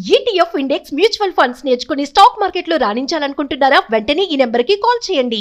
ETF index mutual funds నేర్చుకుని stock మార్కెట్లో రాణించాలనుకుంటున్నారా? వెంటనే ఈ నెంబర్కి కాల్ చేయండి.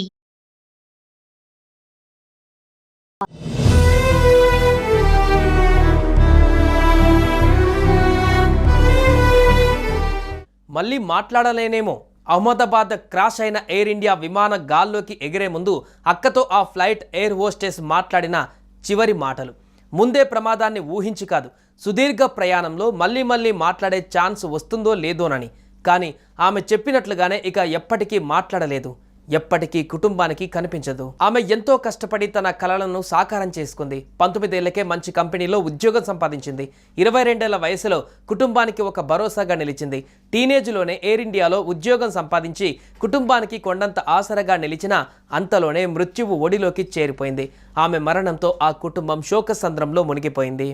మళ్ళీ మాట్లాడలేనేమో. అహ్మదాబాద్ క్రాష్ అయిన ఎయిర్ ఇండియా విమాన గాల్లోకి ఎగిరే ముందు అక్కతో ఆ ఫ్లైట్ ఎయిర్ హోస్టెస్ మాట్లాడిన చివరి మాటలు. ముందే ప్రమాదాన్ని ఊహించి కాదు, సుదీర్ఘ ప్రయాణంలో మళ్ళీ మాట్లాడే ఛాన్స్ వస్తుందో లేదోనని. కానీ ఆమె చెప్పినట్లుగానే ఇక ఎప్పటికీ మాట్లాడలేదు, ఎప్పటికీ కుటుంబానికి కనిపించదు. ఆమె ఎంతో కష్టపడి తన కలలను సాకారం చేసుకుంది. 19 ఏళ్లకే మంచి కంపెనీలో ఉద్యోగం సంపాదించింది. 22 ఏళ్ల వయసులో కుటుంబానికి ఒక భరోసాగా నిలిచింది. టీనేజ్లోనే ఎయిర్ ఇండియాలో ఉద్యోగం సంపాదించి కుటుంబానికి కొండంత ఆసరగా నిలిచిన అంతలోనే మృత్యువు ఒడిలోకి చేరిపోయింది. ఆమె మరణంతో ఆ కుటుంబం శోకసంద్రంలో మునిగిపోయింది.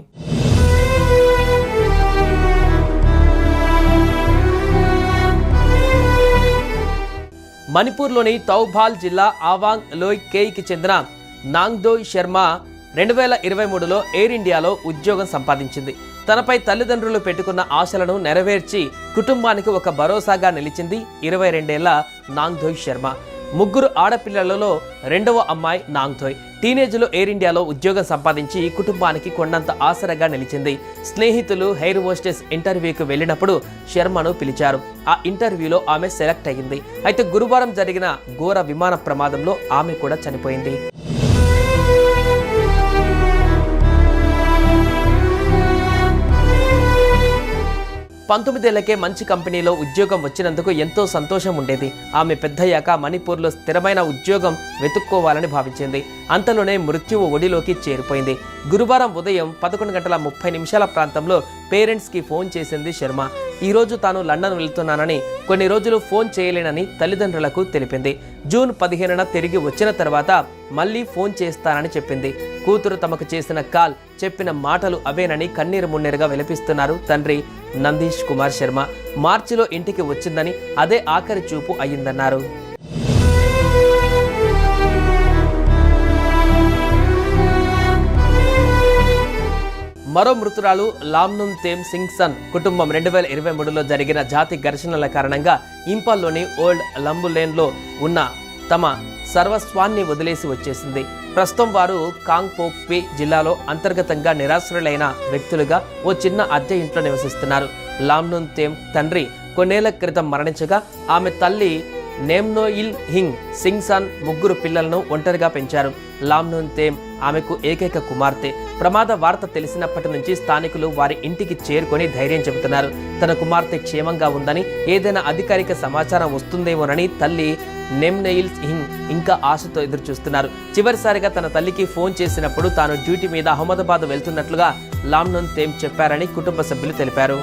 మణిపూర్లోని తౌబాల్ జిల్లా ఆవాంగ్ లోయ్ కేయ్కి చెందిన నాంగ్దోయ్ శర్మ 2023లో ఎయిర్ ఇండియాలో ఉద్యోగం సంపాదించింది. తనపై తల్లిదండ్రులు పెట్టుకున్న ఆశలను నెరవేర్చి కుటుంబానికి ఒక భరోసాగా నిలిచింది 22 ఏళ్ల నాంగ్దోయ్ శర్మ. 3 ఆడపిల్లలలో రెండవ అమ్మాయి నాంగ్దోయ్. టీనేజ్లో ఎయిర్ ఇండియాలో ఉద్యోగం సంపాదించి కుటుంబానికి కొండంత ఆసరగా నిలిచింది. స్నేహితులు ఎయిర్ హోస్టెస్ ఇంటర్వ్యూకి వెళ్ళినప్పుడు శర్మను పిలిచారు. ఆ ఇంటర్వ్యూలో ఆమె సెలెక్ట్ అయ్యింది. అయితే గురువారం జరిగిన ఘోర విమాన ప్రమాదంలో ఆమె కూడా చనిపోయింది. పంతొమ్మిదేళ్లకే మంచి కంపెనీలో ఉద్యోగం వచ్చినందుకు ఎంతో సంతోషం ఉండేది. ఆమె పెద్దయ్యాక మణిపూర్లో స్థిరమైన ఉద్యోగం వెతుక్కోవాలని భావించింది. అంతలోనే మృత్యువు ఒడిలోకి చేరిపోయింది. గురువారం ఉదయం 11:30 ప్రాంతంలో పేరెంట్స్కి ఫోన్ చేసింది శర్మ. ఈరోజు తాను లండన్ వెళ్తున్నానని, కొన్ని రోజులు ఫోన్ చేయలేనని తల్లిదండ్రులకు తెలిపింది. జూన్ 15న తిరిగి వచ్చిన తర్వాత మళ్ళీ ఫోన్ చేస్తానని చెప్పింది. కూతురు తమకు చేసిన కాల్, చెప్పిన మాటలు అవేనని కన్నీరు మున్నీరుగా విలపిస్తున్నారు తండ్రి నందీష్ కుమార్ శర్మ. మార్చిలో ఇంటికి వచ్చిందని, అదే ఆఖరి చూపు అయ్యిందన్నారు. మరో మృతురాలు లామ్నున్ తేమ్ సింగ్సన్ కుటుంబం 2023లో జరిగిన జాతి ఘర్షణల కారణంగా ఇంపాల్లోని ఓల్డ్ లంబులేన్లో ఉన్న తమ సర్వస్వాన్ని వదిలేసి వచ్చేసింది. ప్రస్తుతం వారు కాంగ్పోక్పి జిల్లాలో అంతర్గతంగా నిరాశ్రులైన వ్యక్తులుగా ఓ చిన్న అద్దె ఇంట్లో నివసిస్తున్నారు. లామ్నున్ తేమ్ తండ్రి కొన్నేళ్ల క్రితం మరణించగా ఆమె తల్లి నేమ్నోయిల్ హింగ్ సింగ్సన్ 3 పిల్లలను ఒంటరిగా పెంచారు. లామ్నున్ తేమ్ ఆమెకు ఏకైక కుమార్తె. ప్రమాద వార్త తెలిసినప్పటి నుంచి స్థానికులు వారి ఇంటికి చేరుకొని ధైర్యం చెబుతున్నారు. తన కుమార్తె క్షేమంగా ఉందని, ఏదైనా అధికారిక సమాచారం వస్తుందేమోనని తల్లి నేమ్నోయిల్ హింగ్ ఇంకా ఆశతో ఎదురుచూస్తున్నారు. చివరిసారిగా తన తల్లికి ఫోన్ చేసినప్పుడు తాను డ్యూటీ మీద అహ్మదాబాద్ వెళ్తున్నట్లుగా లామ్నున్ తేమ్ చెప్పారని కుటుంబ సభ్యులు తెలిపారు.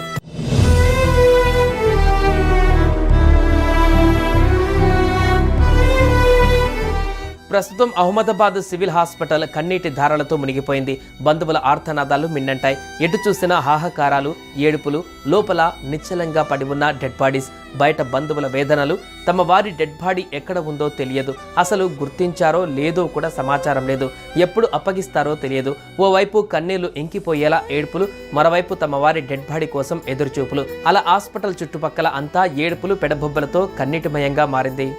ప్రస్తుతం అహ్మదాబాద్ సివిల్ హాస్పిటల్ కన్నీటి ధారలతో మునిగిపోయింది. బంధువుల ఆర్తనాదాలు మిన్నంటాయి. ఎటు చూసిన హాహాకారాలు, ఏడుపులు, లోపల నిశ్చలంగా పడి ఉన్న డెడ్ బాడీస్, బయట బంధువుల వేదనలు. తమ వారి డెడ్ బాడీ ఎక్కడ ఉందో తెలియదు, అసలు గుర్తించారో లేదో కూడా సమాచారం లేదు, ఎప్పుడు అప్పగిస్తారో తెలియదు. ఓవైపు కన్నీళ్లు ఇంకిపోయేలా ఏడుపులు, మరోవైపు తమ వారి డెడ్ బాడీ కోసం ఎదురుచూపులు. అలా హాస్పిటల్ చుట్టుపక్కల అంతా ఏడుపులు, పెడబొబ్బలతో కన్నీటిమయంగా మారింది.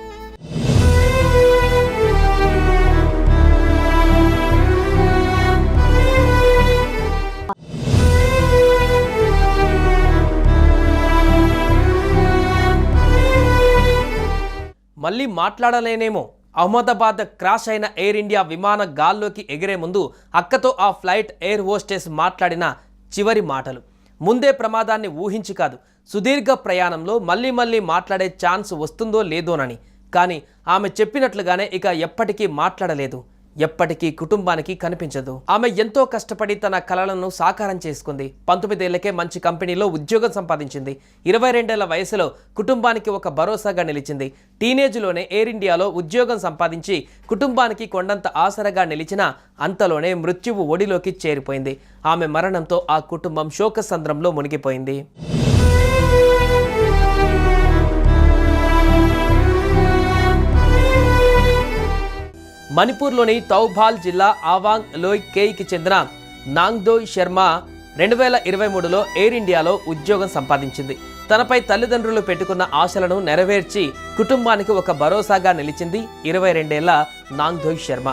మళ్ళీ మాట్లాడలేనేమో. అహ్మదాబాద్ క్రాష్ అయిన ఎయిర్ ఇండియా విమాన గాల్లోకి ఎగిరే ముందు అక్కతో ఆ ఫ్లైట్ ఎయిర్ హోస్టెస్ మాట్లాడిన చివరి మాటలు. ముందే ప్రమాదాన్ని ఊహించి కాదు, సుదీర్ఘ ప్రయాణంలో మళ్ళీ మాట్లాడే ఛాన్స్ వస్తుందో లేదోనని. కానీ ఆమె చెప్పినట్లుగానే ఇక ఎప్పటికీ మాట్లాడలేదు, ఎప్పటికీ కుటుంబానికి కనిపించదు. ఆమె ఎంతో కష్టపడి తన కలలను సాకారం చేసుకుంది. 19 ఏళ్లకే మంచి కంపెనీలో ఉద్యోగం సంపాదించింది. 22 ఏళ్ల వయసులో కుటుంబానికి ఒక భరోసాగా నిలిచింది. టీనేజ్లోనే ఎయిర్ ఇండియాలో ఉద్యోగం సంపాదించి కుటుంబానికి కొండంత ఆసరగా నిలిచిన అంతలోనే మృత్యువు ఒడిలోకి చేరిపోయింది. ఆమె మరణంతో ఆ కుటుంబం శోకసంద్రంలో మునిగిపోయింది. మణిపూర్లోని తౌబాల్ జిల్లా ఆవాంగ్ లోయ్ కేయ్కి చెందిన నాంగ్దోయ్ శర్మ 2023లో ఎయిర్ ఇండియాలో ఉద్యోగం సంపాదించింది. తనపై తల్లిదండ్రులు పెట్టుకున్న ఆశలను నెరవేర్చి కుటుంబానికి ఒక భరోసాగా నిలిచింది 22 ఏళ్ల నాంగ్థోయ్ శర్మ.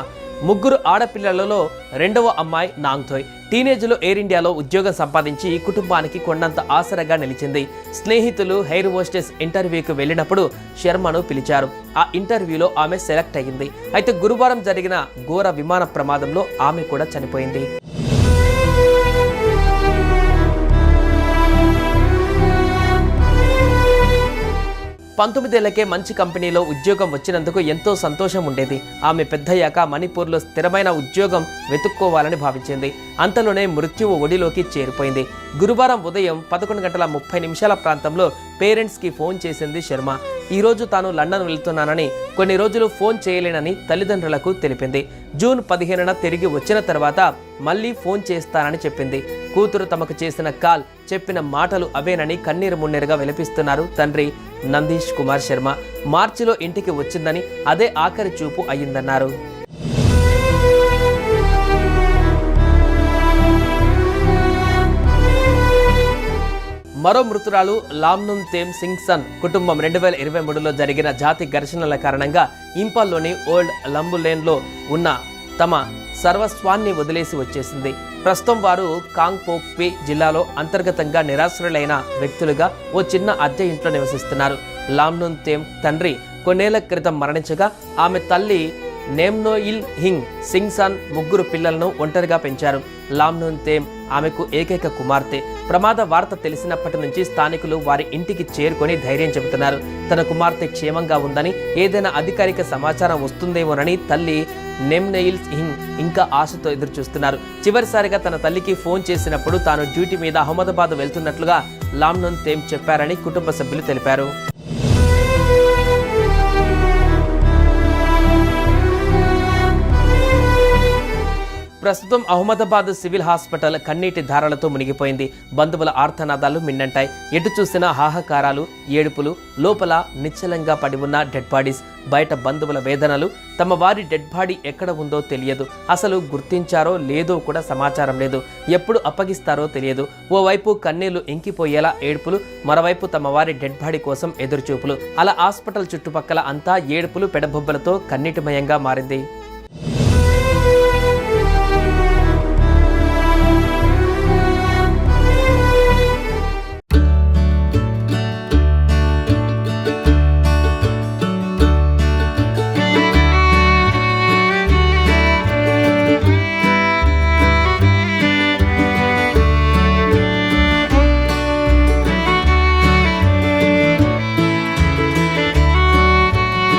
ముగ్గురు ఆడపిల్లలలో రెండవ అమ్మాయి నాంగ్థోయ్. టీనేజ్లో ఎయిర్ ఇండియాలో ఉద్యోగం సంపాదించి కుటుంబానికి కొండంత ఆసరగా నిలిచింది. స్నేహితులు ఎయిర్ హోస్టెస్ ఇంటర్వ్యూకి వెళ్ళినప్పుడు శర్మను పిలిచారు. ఆ ఇంటర్వ్యూలో ఆమె సెలెక్ట్ అయ్యింది. అయితే గురువారం జరిగిన ఘోర విమాన ప్రమాదంలో ఆమె కూడా చనిపోయింది. 19 ఏళ్లకే మంచి కంపెనీలో ఉద్యోగం వచ్చినందుకు ఎంతో సంతోషం ఉండేది. ఆమె పెద్దయ్యాక మణిపూర్లో స్థిరమైన ఉద్యోగం వెతుక్కోవాలని భావించింది. అంతలోనే మృత్యువు ఒడిలోకి చేరిపోయింది. గురువారం ఉదయం 11:30 ప్రాంతంలో పేరెంట్స్కి ఫోన్ చేసింది శర్మ. ఈరోజు తాను లండన్ వెళ్తున్నానని, కొన్ని రోజులు ఫోన్ చేయలేనని తల్లిదండ్రులకు తెలిపింది. జూన్ 15న తిరిగి వచ్చిన తర్వాత మళ్ళీ ఫోన్ చేస్తానని చెప్పింది. కూతురు తమకు చేసిన కాల్, చెప్పిన మాటలు అవేనని కన్నీరు మున్నీరుగా విలపిస్తున్నారు తండ్రి నందీష్ కుమార్ శర్మ. మార్చిలో ఇంటికి వచ్చిందని, అదే ఆఖరి చూపు అయ్యిందన్నారు. మరో మృతురాలు లామ్నుమ్ తేమ్ సింగ్సన్ కుటుంబం 2023లో జరిగిన జాతి ఘర్షణల కారణంగా ఇంపాల్లోని ఓల్డ్ లంబులేన్లో ఉన్న తమ సర్వస్వాన్ని వదిలేసి వచ్చేసింది. ప్రస్తుతం వారు కాంగ్పోక్పి జిల్లాలో అంతర్గతంగా నిరాశ్రులైన వ్యక్తులుగా ఓ చిన్న అద్దె ఇంట్లో నివసిస్తున్నారు. లామ్నుమ్ తేమ్ తండ్రి కొన్నేళ్ల క్రితం మరణించగా ఆమె తల్లి నేమ్నోయిల్ హింగ్ సింగ్సన్ ముగ్గురు పిల్లలను ఒంటరిగా పెంచారు. లామ్నుమ్ తేమ్ ఆమెకు ఏకైక కుమార్తె. ప్రమాద వార్త తెలిసినప్పటి నుంచి స్థానికులు వారి ఇంటికి చేరుకొని ధైర్యం చెబుతున్నారు. తన కుమార్తె క్షేమంగా ఉందని, ఏదైనా అధికారిక సమాచారం వస్తుందేమోనని తల్లి నేమ్నోయిల్ హింగ్ ఇంకా ఆశతో ఎదురుచూస్తున్నారు. చివరిసారిగా తన తల్లికి ఫోన్ చేసినప్పుడు తాను డ్యూటీ మీద అహ్మదాబాద్ వెళ్తున్నట్లుగా లామ్నుమ్ తేమ్ చెప్పారని కుటుంబ సభ్యులు తెలిపారు. ప్రస్తుతం అహ్మదాబాద్ సివిల్ హాస్పిటల్ కన్నీటి ధారలతో మునిగిపోయింది. బంధువుల ఆర్తనాదాలు మిన్నంటాయి. ఎటు చూసినా హాహాకారాలు, ఏడుపులు, లోపల నిశ్చలంగా పడి ఉన్న డెడ్ బాడీస్, బయట బంధువుల వేదనలు. తమ వారి డెడ్ బాడీ ఎక్కడ ఉందో తెలియదు. అసలు గుర్తించారో లేదో కూడా సమాచారం లేదు. ఎప్పుడు అప్పగిస్తారో తెలియదు. ఓవైపు కన్నీళ్లు ఇంకిపోయేలా ఏడుపులు, మరోవైపు తమ వారి డెడ్ బాడీ కోసం ఎదురుచూపులు. అలా హాస్పిటల్ చుట్టుపక్కల అంతా ఏడుపులు, పెడబొబ్బలతో కన్నీటిమయంగా మారింది.